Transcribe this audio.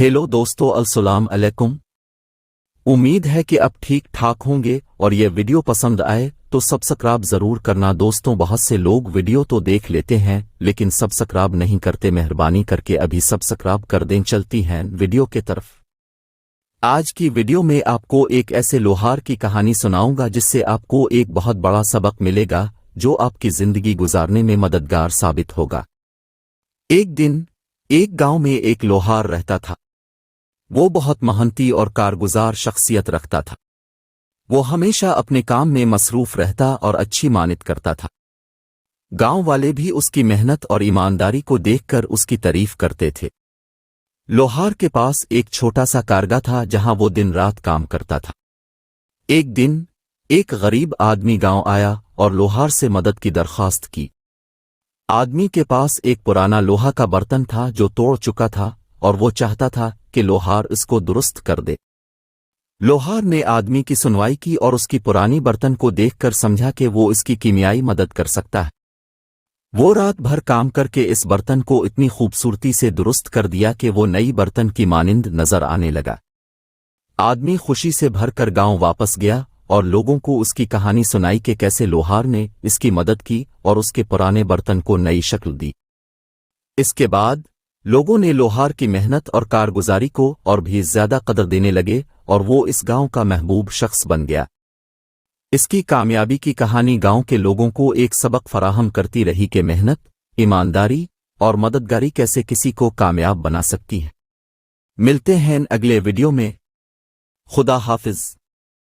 Hello दोस्तों, अस्सलाम अलैकुम। उम्मीद है कि अब ठीक ठाक होंगे और ये वीडियो पसंद आए तो सब्सक्राइब जरूर करना। दोस्तों, बहुत से लोग वीडियो तो देख लेते हैं लेकिन सब्सक्राइब नहीं करते। मेहरबानी करके अभी सब्सक्राइब कर दें। चलती हैं वीडियो के तरफ। आज की वीडियो में आपको एक ऐसे लोहार की कहानी सुनाऊंगा जिससे आपको एक बहुत बड़ा सबक मिलेगा जो आपकी जिंदगी गुजारने में मददगार साबित होगा। एक दिन एक गांव में एक लोहार रहता था। वो बहुत मेहनती और कारगुजार शख्सियत रखता था। वो हमेशा अपने काम में मसरूफ रहता और अच्छी मानित करता था। गांव वाले भी उसकी मेहनत और ईमानदारी को देखकर उसकी तारीफ करते थे। लोहार के पास एक छोटा सा कारगा था जहां वो दिन रात काम करता था। एक दिन एक गरीब आदमी गांव आया और लोहार से मदद की दरख्वास्त की। आदमी के पास एक पुराना लोहा का बर्तन था जो तोड़ चुका था और वो चाहता था कि लोहार इसको दुरुस्त कर दे। लोहार ने आदमी की सुनवाई की और उसकी पुरानी बर्तन को देखकर समझा कि वो इसकी कीमियाई मदद कर सकता है। वो रात भर काम करके इस बर्तन को इतनी खूबसूरती से दुरुस्त कर दिया कि वो नई बर्तन की मानिंद नजर आने लगा। आदमी खुशी से भरकर गांव वापस गया और लोगों को उसकी कहानी सुनाई कि कैसे लोहार ने इसकी मदद की और उसके पुराने बर्तन को नई शक्ल दी। इसके बाद लोगों ने लोहार की मेहनत और कारगुजारी को और भी ज्यादा कदर देने लगे और वो इस गांव का महबूब शख्स बन गया। इसकी कामयाबी की कहानी गांव के लोगों को एक सबक फराहम करती रही कि मेहनत, ईमानदारी और मददगारी कैसे किसी को कामयाब बना सकती है। मिलते हैं अगले वीडियो में। खुदा हाफिज।